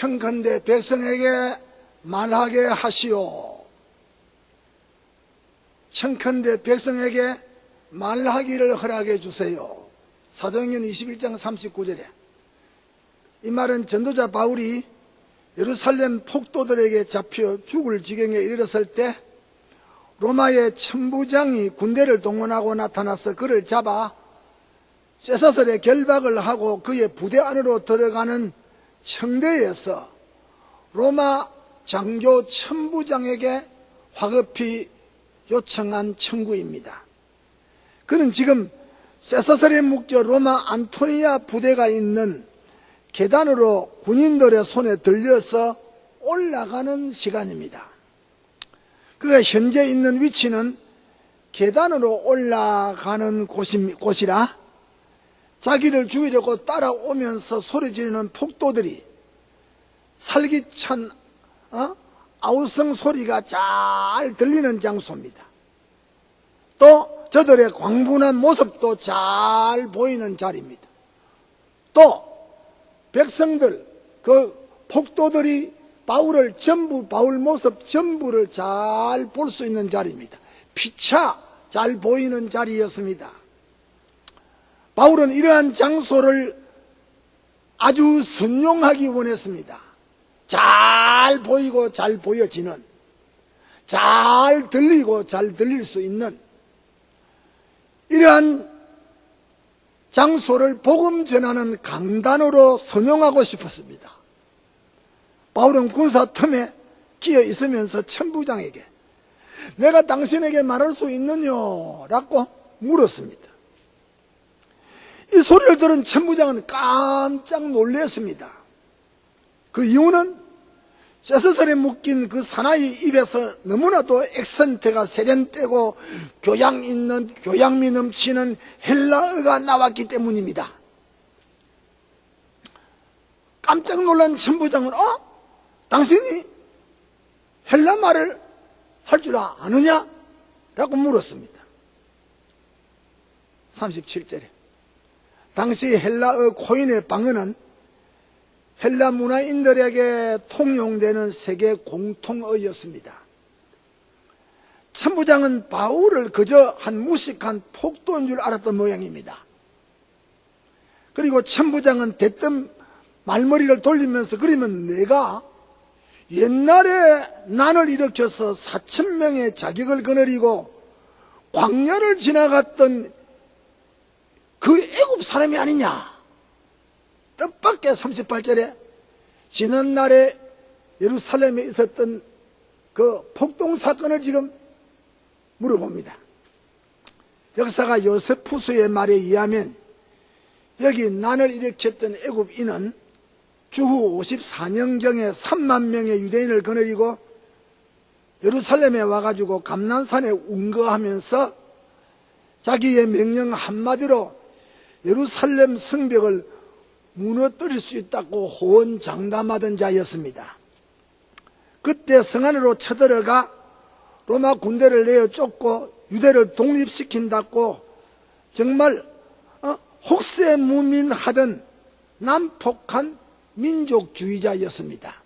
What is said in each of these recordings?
청컨대 백성에게 말하게 하시오. 청컨대 백성에게 말하기를 허락해 주세요. 사도행전 21장 39절에 이 말은 전도자 바울이 예루살렘 폭도들에게 잡혀 죽을 지경에 이르렀을 때 로마의 천부장이 군대를 동원하고 나타나서 그를 잡아 쇠사슬에 결박을 하고 그의 부대 안으로 들어가는 청대에서 로마 장교 천부장에게 화급히 요청한 청구입니다. 그는 지금 쇠사슬에 묶여 로마 안토니아 부대가 있는 계단으로 군인들의 손에 들려서 올라가는 시간입니다. 그가 현재 있는 위치는 계단으로 올라가는 곳이라 자기를 죽이려고 따라오면서 소리 지르는 폭도들이 살기찬 아우성 소리가 잘 들리는 장소입니다. 또 저들의 광분한 모습도 잘 보이는 자리입니다. 또 백성들, 그 폭도들이 바울 모습 전부를 잘 볼 수 있는 자리입니다. 피차 잘 보이는 자리였습니다. 바울은 이러한 장소를 아주 선용하기 원했습니다. 잘 보이고 잘 보여지는, 잘 들리고 잘 들릴 수 있는 이러한 장소를 복음 전하는 강단으로 선용하고 싶었습니다. 바울은 군사 틈에 끼어 있으면서 천부장에게 내가 당신에게 말할 수 있느냐? 라고 물었습니다. 이 소리를 들은 천부장은 깜짝 놀랐습니다. 그 이유는 쇠사슬에 묶인 그 사나이 입에서 너무나도 액센트가 세련되고 교양미 넘치는 헬라어가 나왔기 때문입니다. 깜짝 놀란 천부장은 당신이 헬라 말을 할 줄 아느냐? 라고 물었습니다. 37절에 당시 헬라어 코인의 방언은 헬라 문화인들에게 통용되는 세계 공통어였습니다. 천부장은 바울을 그저 한 무식한 폭도인 줄 알았던 모양입니다. 그리고 천부장은 대뜸 말머리를 돌리면서 그러면 내가 옛날에 난을 일으켜서 4,000명의 자격을 거느리고 광야를 지나갔던 그 애굽 사람이 아니냐? 뜻밖의 38절에 지난날에 예루살렘에 있었던 그 폭동 사건을 지금 물어봅니다. 역사가 요세푸스의 말에 의하면 여기 난을 일으켰던 애굽인은 주후 54년경에 3만 명의 유대인을 거느리고 예루살렘에 와가지고 감난산에 운거하면서 자기의 명령 한마디로 예루살렘 성벽을 무너뜨릴 수 있다고 호언장담하던 자였습니다. 그때 성 안으로 쳐들어가 로마 군대를 내어 쫓고 유대를 독립시킨다고 정말 혹세무민하던 난폭한 민족주의자였습니다.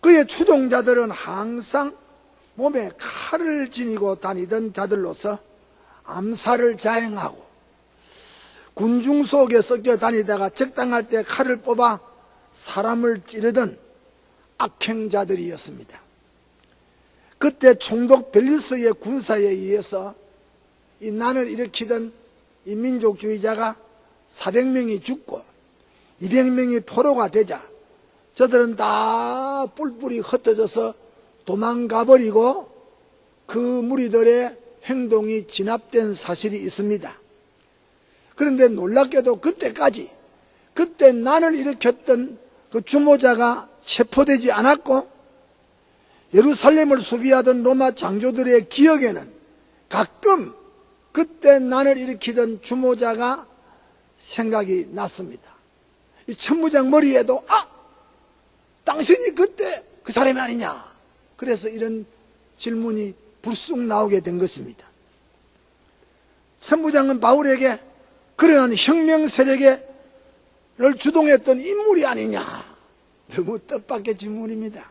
그의 추종자들은 항상 몸에 칼을 지니고 다니던 자들로서 암살을 자행하고 군중 속에 섞여 다니다가 적당할 때 칼을 뽑아 사람을 찌르던 악행자들이었습니다. 그때 총독 벨리스의 군사에 의해서 이 난을 일으키던 이 민족주의자가 400명이 죽고 200명이 포로가 되자 저들은 다 뿔뿔이 흩어져서 도망가버리고 그 무리들의 행동이 진압된 사실이 있습니다. 그런데 놀랍게도 그때 난을 일으켰던 그 주모자가 체포되지 않았고 예루살렘을 수비하던 로마 장교들의 기억에는 가끔 그때 난을 일으키던 주모자가 생각이 났습니다. 이 천부장 머리에도 당신이 그때 그 사람이 아니냐? 그래서 이런 질문이 불쑥 나오게 된 것입니다. 천부장은 바울에게 그러한 혁명 세력을 주동했던 인물이 아니냐? 너무 뜻밖의 질문입니다.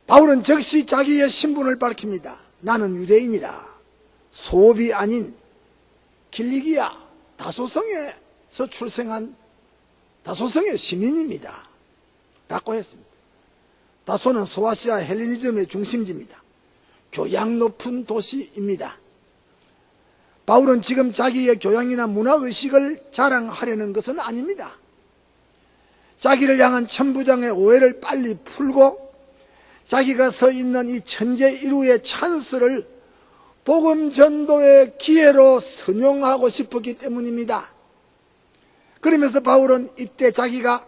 바울은 즉시 자기의 신분을 밝힙니다. 나는 유대인이라 소비 아닌 길리기아 다소성에서 출생한 다소성의 시민입니다 라고 했습니다. 다소는 소아시아 헬레니즘의 중심지입니다. 교양 높은 도시입니다. 바울은 지금 자기의 교양이나 문화의식을 자랑하려는 것은 아닙니다. 자기를 향한 천부장의 오해를 빨리 풀고 자기가 서 있는 이 천재일우의 찬스를 복음 전도의 기회로 선용하고 싶었기 때문입니다. 그러면서 바울은 이때 자기가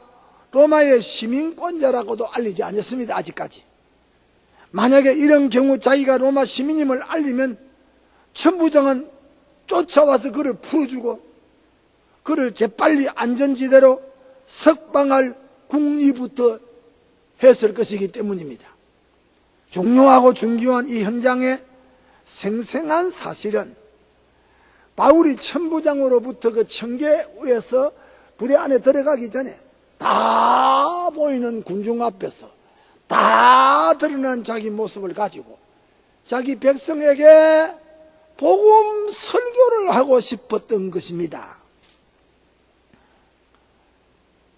로마의 시민권자라고도 알리지 않았습니다. 아직까지. 만약에 이런 경우 자기가 로마 시민임을 알리면 천부장은 쫓아와서 그를 풀어주고 그를 재빨리 안전지대로 석방할 궁리부터 했을 것이기 때문입니다. 중요하고 중요한 이 현장에 생생한 사실은 바울이 천부장으로부터 그 청계에서 부대 안에 들어가기 전에 다 보이는 군중 앞에서 다 드러난 자기 모습을 가지고 자기 백성에게 복음 설교를 하고 싶었던 것입니다.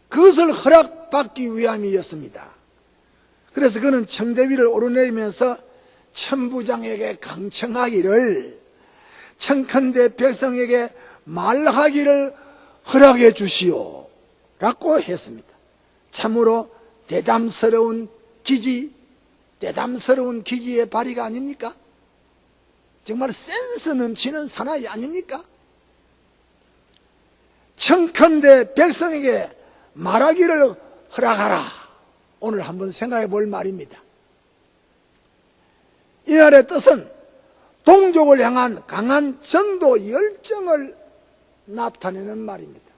그것을 허락받기 위함이었습니다. 그래서 그는 청대 위를 오르내리면서 천부장에게 강청하기를, 청컨대 백성에게 말하기를 허락해 주시오 라고 했습니다. 참으로 대담스러운 기지의 발휘가 아닙니까? 정말 센스 넘치는 사나이 아닙니까? 청컨대 백성에게 말하기를 허락하라. 오늘 한번 생각해 볼 말입니다. 이 말의 뜻은 동족을 향한 강한 전도 열정을 나타내는 말입니다.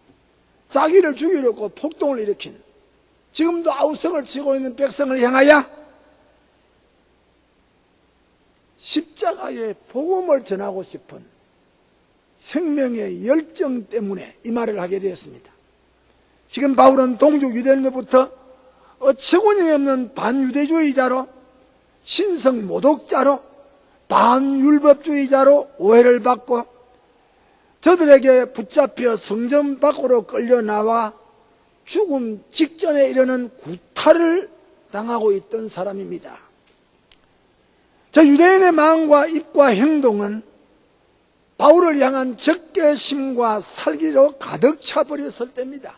자기를 죽이려고 폭동을 일으킨, 지금도 아우성을 치고 있는 백성을 향하여 십자가의 복음을 전하고 싶은 생명의 열정 때문에 이 말을 하게 되었습니다. 지금 바울은 동족 유대인으로부터 어처구니 없는 반유대주의자로, 신성 모독자로, 반율법주의자로 오해를 받고 저들에게 붙잡혀 성전 밖으로 끌려나와 죽음 직전에 이르는 구타를 당하고 있던 사람입니다. 저 유대인의 마음과 입과 행동은 바울을 향한 적개심과 살기로 가득 차버렸을 때입니다.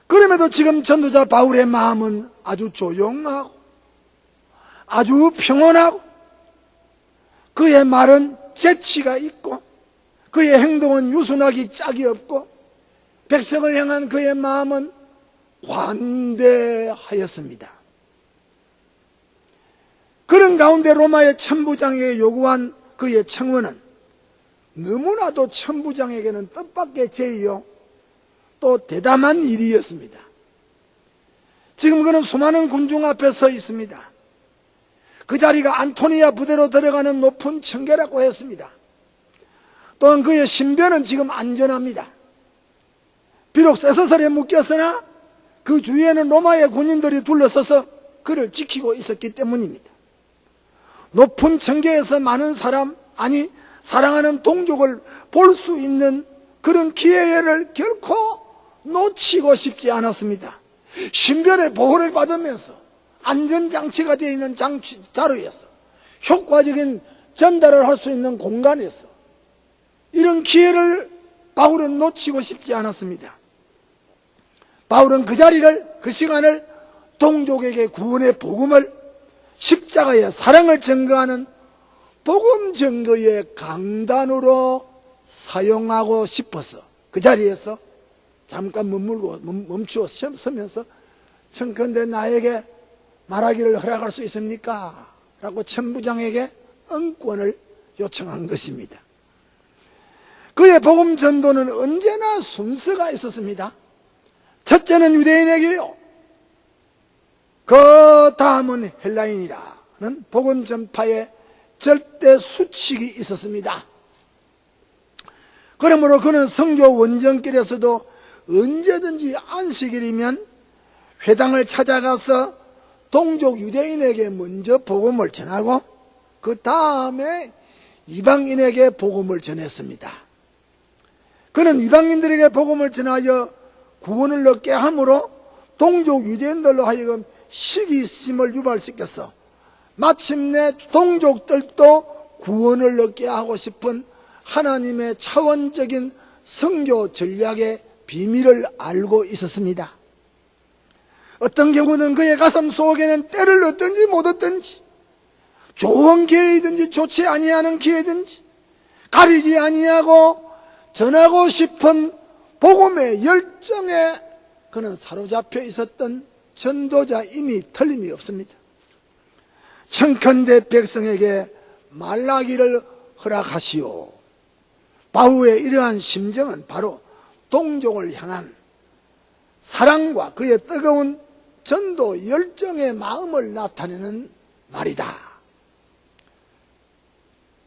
그럼에도 지금 전도자 바울의 마음은 아주 조용하고 아주 평온하고 그의 말은 재치가 있고 그의 행동은 유순하기 짝이 없고 백성을 향한 그의 마음은 관대하였습니다. 그런 가운데 로마의 천부장에게 요구한 그의 청원은 너무나도 천부장에게는 뜻밖의 제의요 또 대담한 일이었습니다. 지금 그는 수많은 군중 앞에 서 있습니다. 그 자리가 안토니아 부대로 들어가는 높은 청계라고 했습니다. 또한 그의 신변은 지금 안전합니다. 비록 쇠사슬에 묶였으나 그 주위에는 로마의 군인들이 둘러서서 그를 지키고 있었기 때문입니다. 높은 청계에서 많은 사람, 아니 사랑하는 동족을 볼 수 있는 그런 기회를 결코 놓치고 싶지 않았습니다. 신변의 보호를 받으면서 안전장치가 되어 있는 자료에서 효과적인 전달을 할 수 있는 공간에서 이런 기회를 바울은 놓치고 싶지 않았습니다. 바울은 그 자리를, 그 시간을 동족에게 구원의 복음을, 십자가의 사랑을 증거하는 복음 증거의 강단으로 사용하고 싶어서 그 자리에서 잠깐 멈추어 서면서 청컨대 나에게 말하기를 허락할 수 있습니까? 라고 천부장에게 응권을 요청한 것입니다. 그의 복음 전도는 언제나 순서가 있었습니다. 첫째는 유대인에게요, 그 다음은 헬라인이라는 복음 전파의 절대 수칙이 있었습니다. 그러므로 그는 성교 원정길에서도 언제든지 안식일이면 회당을 찾아가서 동족 유대인에게 먼저 복음을 전하고 그 다음에 이방인에게 복음을 전했습니다. 그는 이방인들에게 복음을 전하여 구원을 얻게 함으로 동족 유대인들로 하여금 시기심을 유발시켰어. 마침내 동족들도 구원을 얻게 하고 싶은 하나님의 차원적인 선교 전략의 비밀을 알고 있었습니다. 어떤 경우는 그의 가슴 속에는 때를 얻든지 못 얻든지, 좋은 기회이든지 좋지 아니하는 기회든지 가리지 아니하고 전하고 싶은 복음의 열정에 그는 사로잡혀 있었던 전도자임이 틀림이 없습니다. 청컨대 백성에게 말하기를 허락하시오. 바울의 이러한 심정은 바로 동족을 향한 사랑과 그의 뜨거운 전도 열정의 마음을 나타내는 말이다.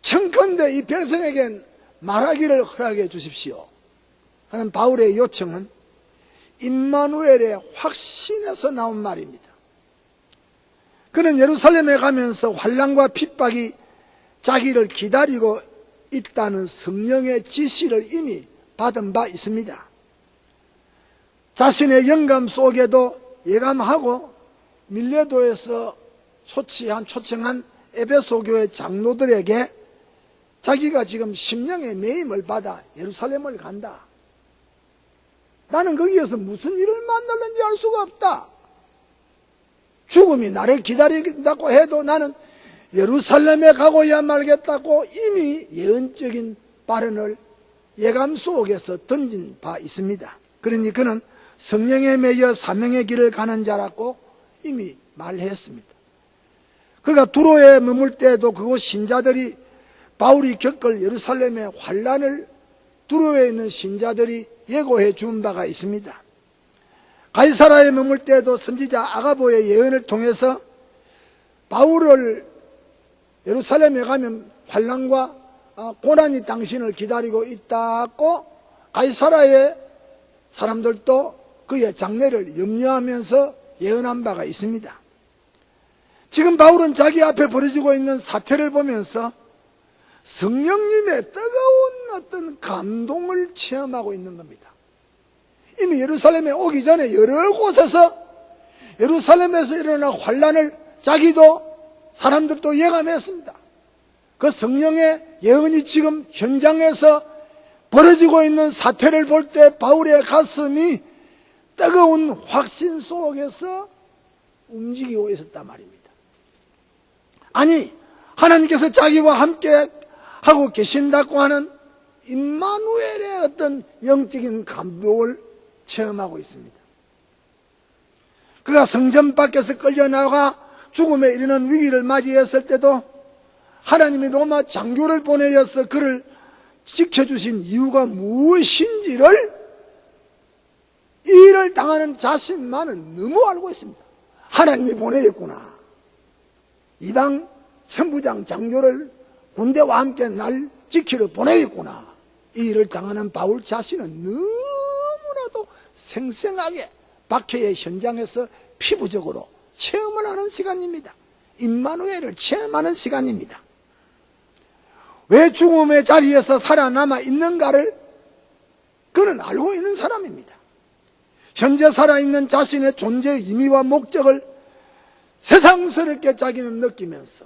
청컨대 이 백성에겐 말하기를 허락해 주십시오 하는 바울의 요청은 임마누엘의 확신에서 나온 말입니다. 그는 예루살렘에 가면서 환난과 핍박이 자기를 기다리고 있다는 성령의 지시를 이미 받은 바 있습니다. 자신의 영감 속에도 예감하고 밀레도에서 초청한 에베소 교회 장로들에게 자기가 지금 심령의 매임을 받아 예루살렘을 간다. 나는 거기에서 무슨 일을 만날는지 알 수가 없다. 죽음이 나를 기다린다고 해도 나는 예루살렘에 가고야 말겠다고 이미 예언적인 발언을 예감 속에서 던진 바 있습니다. 그러니 그는 성령에 매여 사명의 길을 가는 자라고 이미 말했습니다. 그가 두로에 머물 때에도 그곳 신자들이 바울이 겪을 예루살렘의 환난을 두로에 있는 신자들이 예고해 준 바가 있습니다. 가이사라에 머물 때에도 선지자 아가보의 예언을 통해서 바울을 예루살렘에 가면 환난과 고난이 당신을 기다리고 있다고 가이사라의 사람들도 그의 장래를 염려하면서 예언한 바가 있습니다. 지금 바울은 자기 앞에 벌어지고 있는 사태를 보면서 성령님의 뜨거운 어떤 감동을 체험하고 있는 겁니다. 이미 예루살렘에 오기 전에 여러 곳에서 예루살렘에서 일어난 환난을 자기도 사람들도 예감했습니다. 그 성령의 예언이 지금 현장에서 벌어지고 있는 사태를 볼 때 바울의 가슴이 뜨거운 확신 속에서 움직이고 있었단 말입니다. 아니, 하나님께서 자기와 함께 하고 계신다고 하는 임마누엘의 어떤 영적인 감동을 체험하고 있습니다. 그가 성전 밖에서 끌려나가 죽음에 이르는 위기를 맞이했을 때도 하나님이 로마 장교를 보내어서 그를 지켜주신 이유가 무엇인지를 이 일을 당하는 자신만은 너무 알고 있습니다. 하나님이 보내겠구나. 이방 천부장 장교를 군대와 함께 날 지키러 보내겠구나. 이 일을 당하는 바울 자신은 너무나도 생생하게 박해의 현장에서 피부적으로 체험을 하는 시간입니다. 임마누엘을 체험하는 시간입니다. 왜 죽음의 자리에서 살아남아 있는가를 그는 알고 있는 사람입니다. 현재 살아있는 자신의 존재의 의미와 목적을 세상스럽게 자기는 느끼면서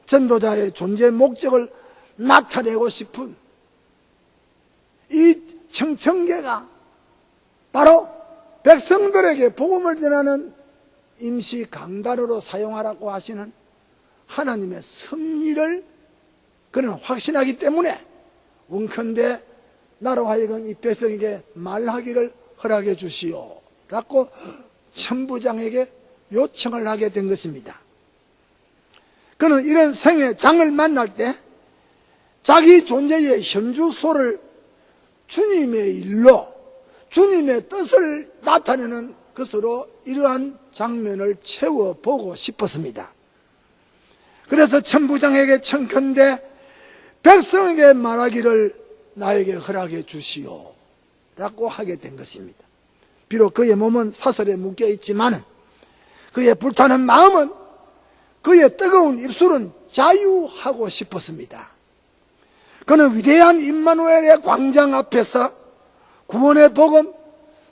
전도자의 존재의 목적을 나타내고 싶은 이 청청계가 바로 백성들에게 복음을 전하는 임시 강단으로 사용하라고 하시는 하나님의 섭리를 그는 확신하기 때문에 원컨대 나로 하여금 이 백성에게 말하기를 허락해 주시오 라고 천부장에게 요청을 하게 된 것입니다. 그는 이런 생의 장을 만날 때 자기 존재의 현주소를 주님의 일로 주님의 뜻을 나타내는 것으로 이러한 장면을 채워보고 싶었습니다. 그래서 천부장에게 청컨대 백성에게 말하기를 나에게 허락해 주시오 라고 하게 된 것입니다. 비록 그의 몸은 사슬에 묶여 있지만은 그의 불타는 마음은, 그의 뜨거운 입술은 자유하고 싶었습니다. 그는 위대한 임마누엘의 광장 앞에서 구원의 복음,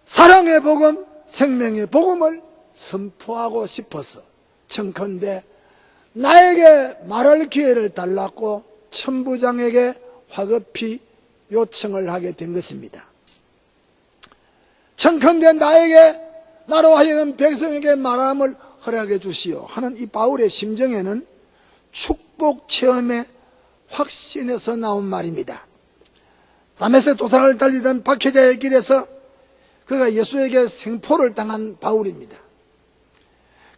사랑의 복음, 생명의 복음을 선포하고 싶어서 청컨대 나에게 말할 기회를 달라고 천부장에게 화급히 요청을 하게 된 것입니다. 청컨대 나로 하여금 백성에게 말함을 허락해 주시오 하는 이 바울의 심정에는 축복 체험의 확신에서 나온 말입니다. 다메섹 도상을 달리던 박해자의 길에서 그가 예수에게 생포를 당한 바울입니다.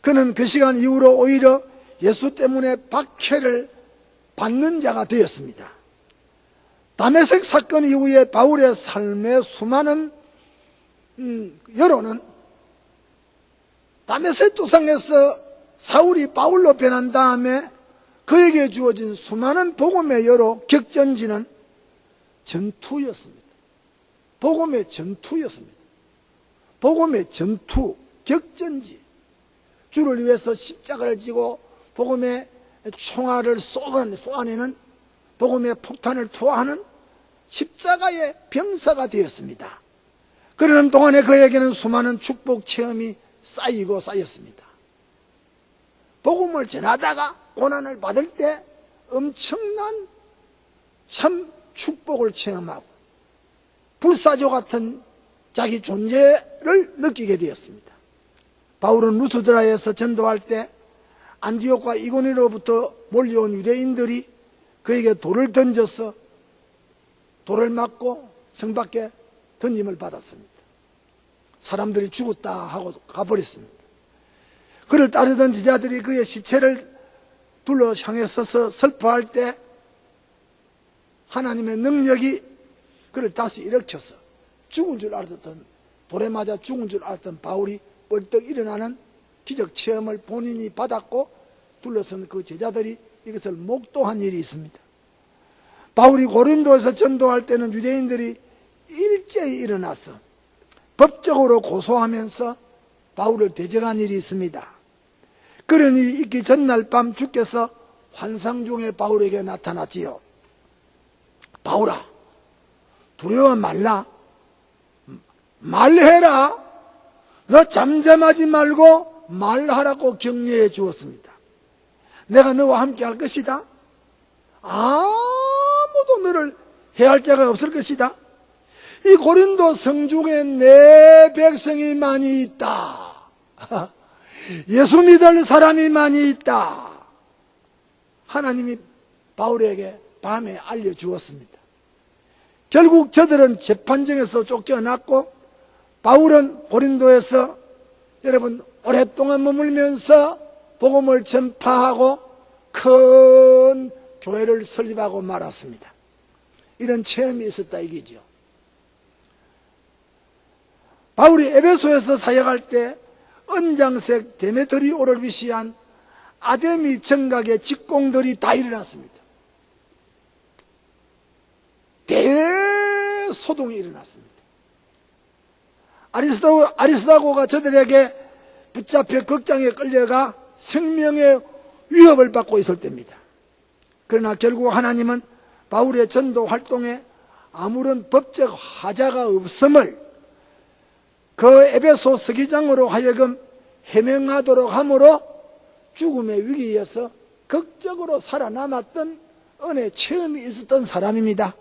그는 그 시간 이후로 오히려 예수 때문에 박해를 받는 자가 되었습니다. 다메섹 사건 이후에 바울의 삶의 수많은 여론은 다메섹 도상에서 사울이 바울로 변한 다음에 그에게 주어진 수많은 복음의 여로 격전지는 전투였습니다. 복음의 전투였습니다. 복음의 전투, 격전지. 주를 위해서 십자가를 지고 복음의 총알을 쏘아내는, 복음의 폭탄을 투하하는 십자가의 병사가 되었습니다. 그러는 동안에 그에게는 수많은 축복 체험이 쌓이고 쌓였습니다. 복음을 전하다가 고난을 받을 때 엄청난 참 축복을 체험하고 불사조 같은 자기 존재를 느끼게 되었습니다. 바울은 루스드라에서 전도할 때 안디옥과 이고니로부터 몰려온 유대인들이 그에게 돌을 던져서 돌을 맞고 성 밖에 던짐을 받았습니다. 사람들이 죽었다 하고 가버렸습니다. 그를 따르던 제자들이 그의 시체를 둘러 향해 서서 슬퍼할 때 하나님의 능력이 그를 다시 일으켜서 죽은 줄 알았던, 돌에 맞아 죽은 줄 알았던 바울이 벌떡 일어나는 기적 체험을 본인이 받았고 둘러선 그 제자들이 이것을 목도한 일이 있습니다. 바울이 고린도에서 전도할 때는 유대인들이 일제히 일어나서 법적으로 고소하면서 바울을 대적한 일이 있습니다. 그런 일이 있기 전날 밤 주께서 환상 중에 바울에게 나타났지요. 바울아, 두려워 말라. 말해라. 너 잠잠하지 말고 말하라고 격려해 주었습니다. 내가 너와 함께 할 것이다. 아무도 너를 해할 자가 없을 것이다. 이 고린도 성중에 내 백성이 많이 있다. 예수 믿을 사람이 많이 있다. 하나님이 바울에게 밤에 알려주었습니다. 결국 저들은 재판정에서 쫓겨났고 바울은 고린도에서 여러분 오랫동안 머물면서 복음을 전파하고 큰 교회를 설립하고 말았습니다. 이런 체험이 있었다 이기죠. 바울이 에베소에서 사역할 때 은장색 데메트리오를 위시한 아데미 정각의 직공들이 다 일어났습니다. 대소동이 일어났습니다. 아리스다고가 저들에게 붙잡혀 극장에 끌려가 생명의 위협을 받고 있을 때입니다. 그러나 결국 하나님은 바울의 전도 활동에 아무런 법적 하자가 없음을 그 에베소 서기장으로 하여금 해명하도록 함으로 죽음의 위기에서 극적으로 살아남았던 은혜 체험이 있었던 사람입니다.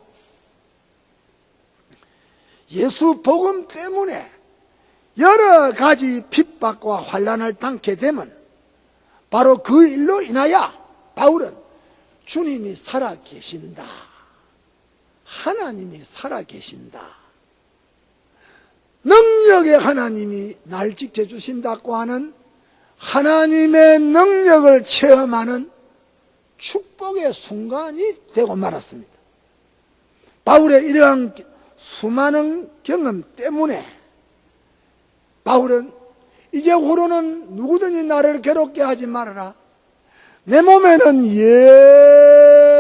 예수 복음 때문에 여러 가지 핍박과 환난을 당게 되면 바로 그 일로 인하여 바울은 주님이 살아계신다, 하나님이 살아계신다, 능력의 하나님이 날 지켜주신다고 하는 하나님의 능력을 체험하는 축복의 순간이 되고 말았습니다. 바울의 이러한 수많은 경험 때문에 바울은 이제후로는 누구든지 나를 괴롭게 하지 말아라. 내 몸에는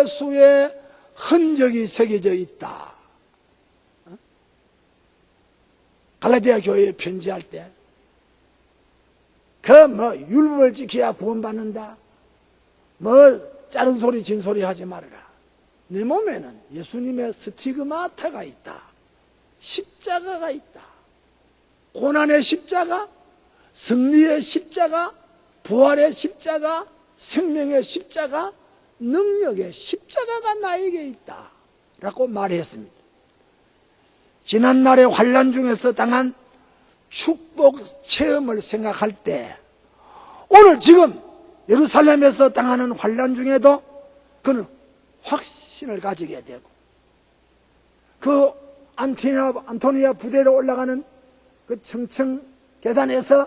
예수의 흔적이 새겨져 있다. 갈라디아 교회에 편지할 때 율법을 지켜야 구원받는다, 짜른 소리 진소리 하지 말아라. 내 몸에는 예수님의 스티그마타가 있다, 십자가가 있다. 고난의 십자가, 승리의 십자가, 부활의 십자가, 생명의 십자가, 능력의 십자가가 나에게 있다 라고 말했습니다. 지난날의 환난 중에서 당한 축복 체험을 생각할 때 오늘 지금 예루살렘에서 당하는 환난 중에도 그는 확신을 가지게 되고, 그 안토니아 부대로 올라가는 그 청청 계단에서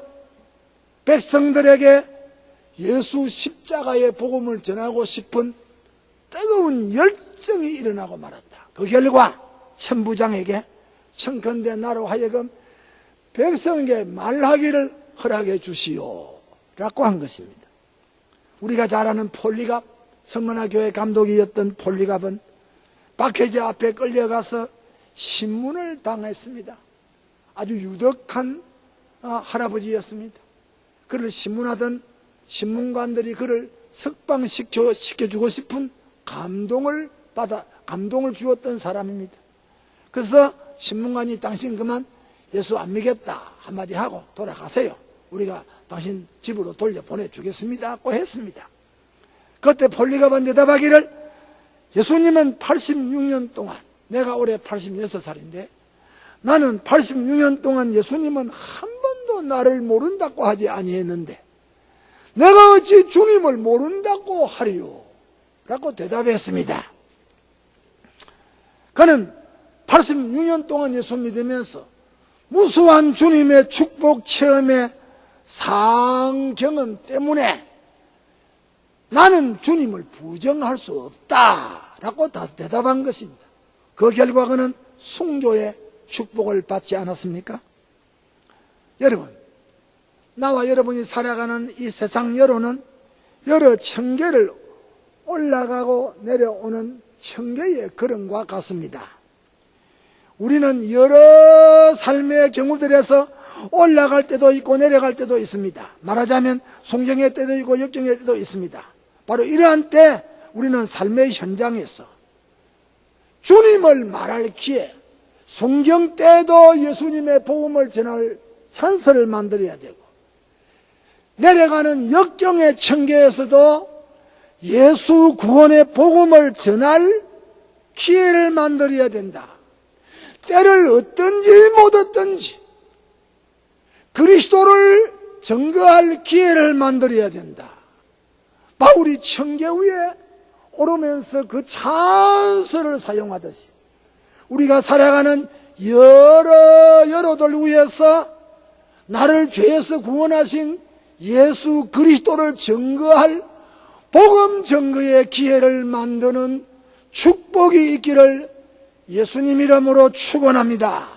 백성들에게 예수 십자가의 복음을 전하고 싶은 뜨거운 열정이 일어나고 말았다. 그 결과 천부장에게 청컨대 나로 하여금 백성에게 말하기를 허락해 주시오 라고 한 것입니다. 우리가 잘 아는 폴리갑, 성문화교회 감독이었던 폴리갑은 박해제 앞에 끌려가서 신문을 당했습니다. 아주 유덕한 할아버지였습니다. 그를 신문하던 신문관들이 그를 석방시켜주고 싶은 감동을 주었던 사람입니다. 그래서 신문관이 당신 그만 예수 안 믿겠다 한마디 하고 돌아가세요. 우리가 당신 집으로 돌려보내주겠습니다 하고 했습니다. 그때 폴리갑은 대답하기를, 예수님은 86년 동안, 내가 올해 86살인데 나는 86년 동안 예수님은 한 번도 나를 모른다고 하지 아니했는데 내가 어찌 주님을 모른다고 하리요 라고 대답했습니다. 그는 86년 동안 예수 믿으면서 무수한 주님의 축복 체험의 상경험 때문에 나는 주님을 부정할 수 없다 라고 대답한 것입니다. 그 결과 그는 순교의 축복을 받지 않았습니까? 여러분, 나와 여러분이 살아가는 이 세상 여로는 여러 천계를 올라가고 내려오는 천계의 걸음과 같습니다. 우리는 여러 삶의 경우들에서 올라갈 때도 있고 내려갈 때도 있습니다. 말하자면 송정의 때도 있고 역정의 때도 있습니다. 바로 이러한 때 우리는 삶의 현장에서 주님을 말할 기회, 송정 때도 예수님의 복음을 전할 찬스를 만들어야 되고, 내려가는 역경의 천계에서도 예수 구원의 복음을 전할 기회를 만들어야 된다. 때를 얻든지 못 얻든지 그리스도를 증거할 기회를 만들어야 된다. 바울이 천계 위에 오르면서 그 찬스를 사용하듯이 우리가 살아가는 여러들 위해서 나를 죄에서 구원하신 예수 그리스도를 증거할 복음 증거의 기회를 만드는 축복이 있기를 예수님 이름으로 축원합니다.